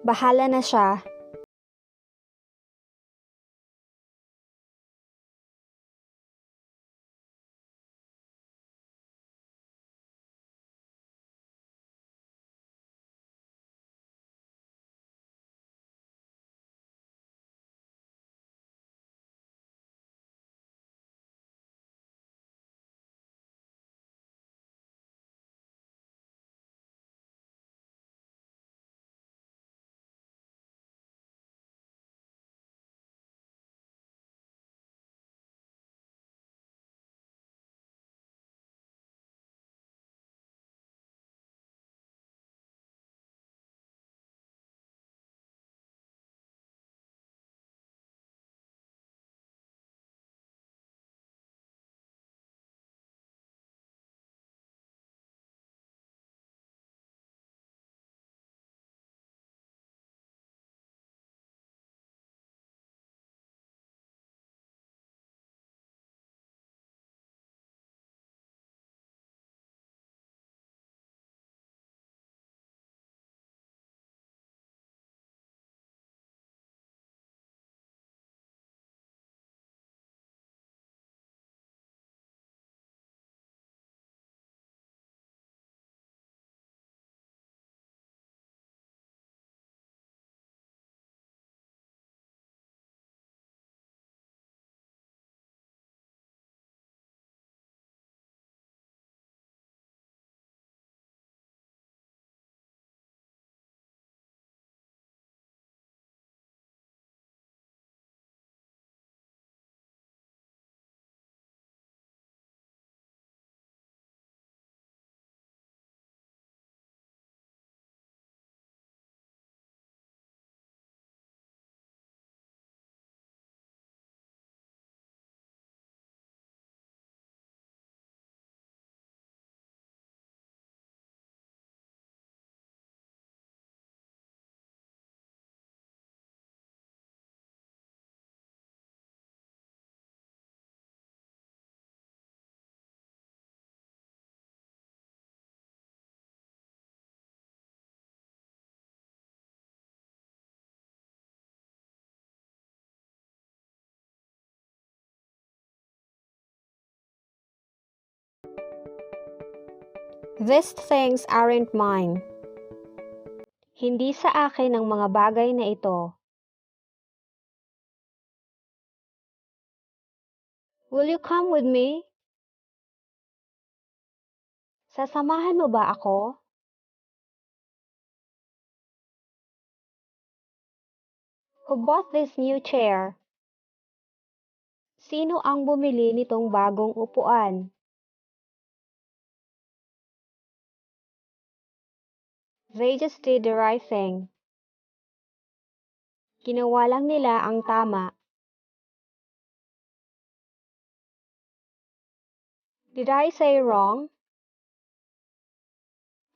Bahala na siya. These things aren't mine. Hindi sa akin ang mga bagay na ito. Will you come with me? Sasamahan mo ba ako? Who bought this new chair? Sino ang bumili nitong bagong upuan? They just did the right thing. Ginawa lang nila ang tama. Did I say wrong?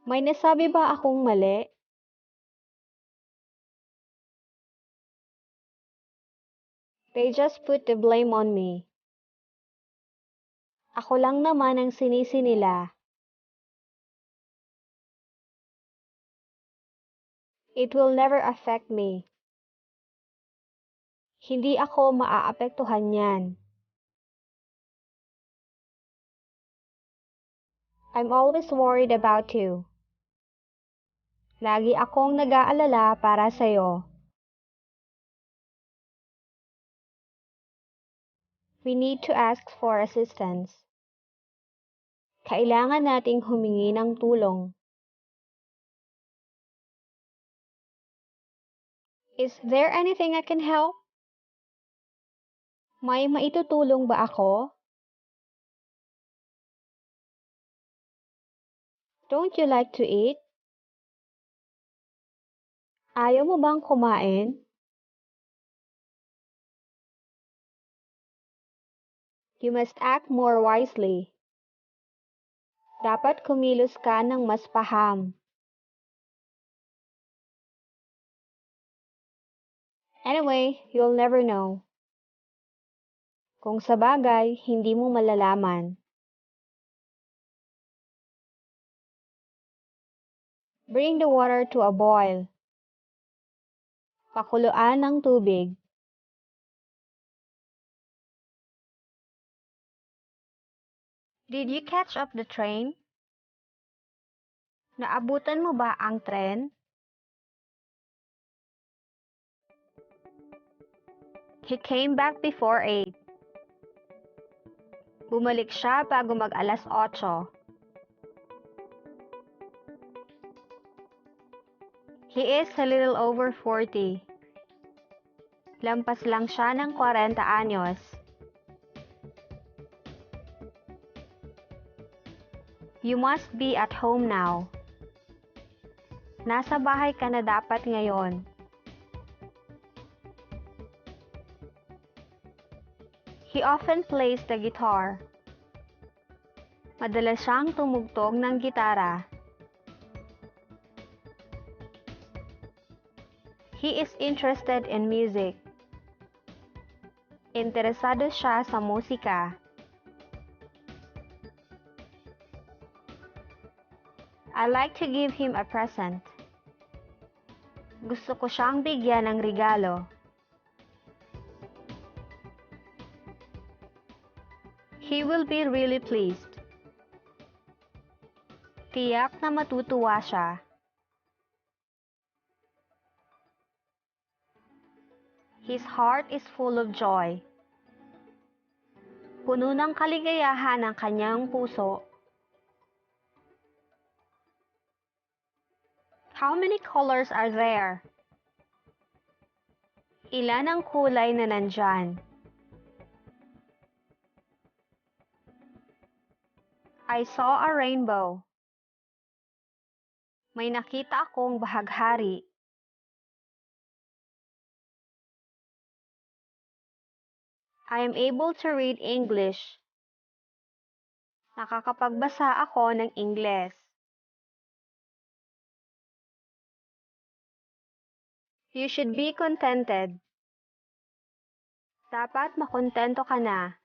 May nasabi ba akong mali? They just put the blame on me. Ako lang naman ang sinisi nila. It will never affect me. Hindi ako maaapektuhan niyan. I'm always worried about you. Lagi akong nag-aalala para sa'yo. We need to ask for assistance. Kailangan nating humingi ng tulong. Is there anything I can help? May maitutulong ba ako? Don't you like to eat? Ayaw mo bang kumain? You must act more wisely. Dapat kumilos ka ng mas paham. Anyway, you'll never know. Kung sa bagay, hindi mo malalaman. Bring the water to a boil. Pakuluan ng tubig. Did you catch up the train? Naabutan mo ba ang tren? He came back before 8. Bumalik siya bago mag-alas 8. He is a little over 40. Lampas lang siya ng 40 anyos. You must be at home now. Nasa bahay ka na dapat ngayon. He often plays the guitar. Madalas siyang tumugtog ng gitara. He is interested in music. Interesado siya sa musika. I like to give him a present. Gusto ko siyang bigyan ng regalo. He will be really pleased. Tiyak na matutuwa siya. His heart is full of joy. Puno ng kaligayahan ang kanyang puso. How many colors are there? Ilan ang kulay na nandyan? I saw a rainbow. May nakita akong bahaghari. I am able to read English. Nakakapagbasa ako ng Ingles. You should be contented. Dapat makontento ka na.